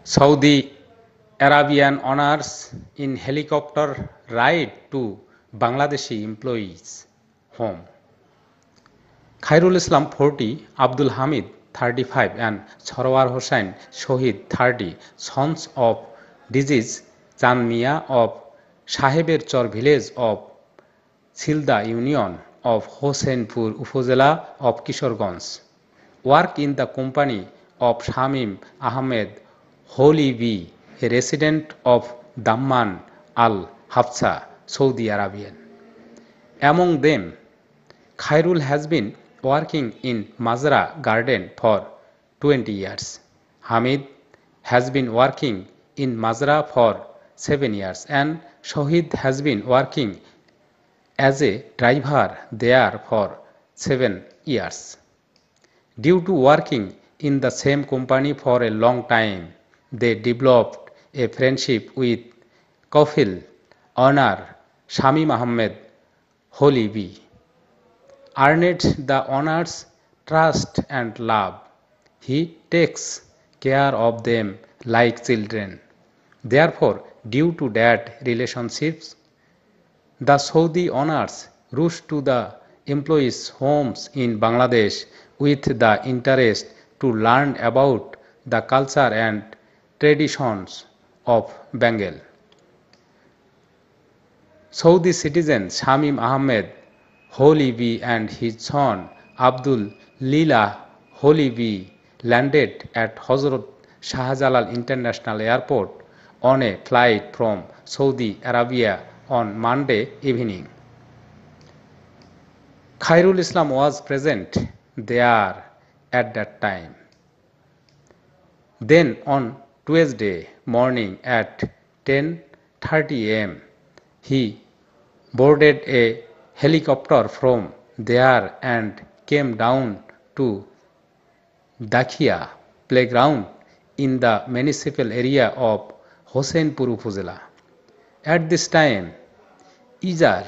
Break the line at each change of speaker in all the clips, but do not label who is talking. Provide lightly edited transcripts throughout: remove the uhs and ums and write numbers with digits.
Saudi Arabian honors in helicopter ride to Bangladeshi employees' home. Khairul Islam 40, Abdul Hamid 35 and Sarwar Hossain Sahid 30, sons of deceased Chand Mia of Saheber Char village of Sidla union of Hossainpur Upazila of Kishoreganj, work in the company of Samim Ahmed Holibi, a resident of Dammam Al Hacha, Saudi Arabia. Among them, Khairul has been working in Mazra garden for 20 years. Hamid has been working in Mazra for 7 years and Shahid has been working as a driver there for 7 years. Due to working in the same company for a long time, they developed a friendship with Kofil owner Samim Ahmed Holibi, earned the owner's trust and love. He takes care of them like children. Therefore, due to that relationships, the Saudi owners rushed to the employees' homes in Bangladesh with the interest to learn about the culture and traditions of Bengal. Saudi citizen Samim Ahmed Holibi and his son Abdul Lila Holibi landed at Hazrat Shahjalal International Airport on a flight from Saudi Arabia on Monday evening. Khairul Islam was present there at that time. Then on Tuesday morning at 10:30 am, he boarded a helicopter from there and came down to Dakhia playground in the municipal area of Hossainpur Upazila. At this time, eager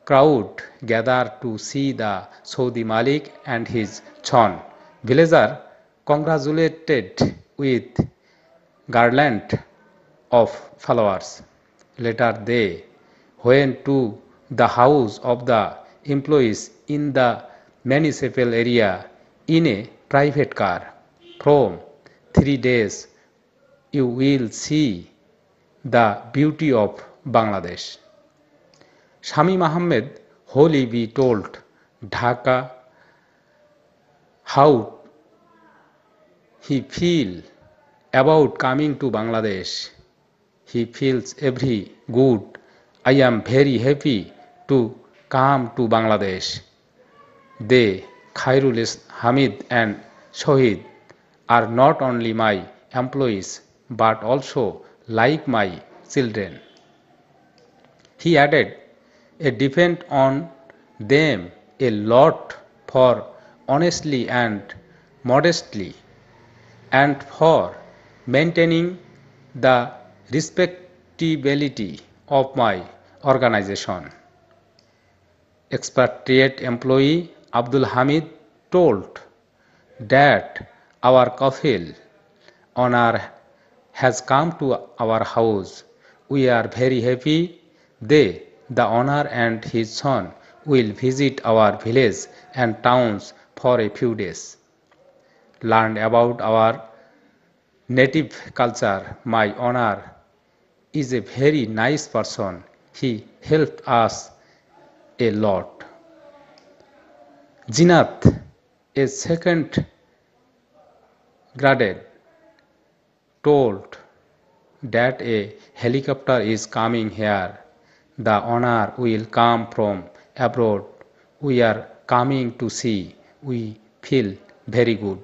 crowd gathered to see the Saudi Malik and his son. Villager congratulated with garland of flowers. Later they went to the house of the employees in the municipal area in a private car. From 3 days you will see the beauty of Bangladesh. Samim Ahmed Holibi told Dhaka how he feels about coming to Bangladesh. He feels every good. I am very happy to come to Bangladesh. They, Khairul Hamid and Shahid, are not only my employees but also like my children. He added, I depend on them a lot for honestly and modestly and for maintaining the respectability of my organization. Expatriate employee Abdul Hamid told that our Kofil owner has come to our house. We are very happy. They, the owner and his son, will visit our village and towns for a few days. Learn about our native culture. My owner is a very nice person. He helped us a lot. Jinath, a second graded, told that a helicopter is coming here. The owner will come from abroad. We are coming to see. We feel very good.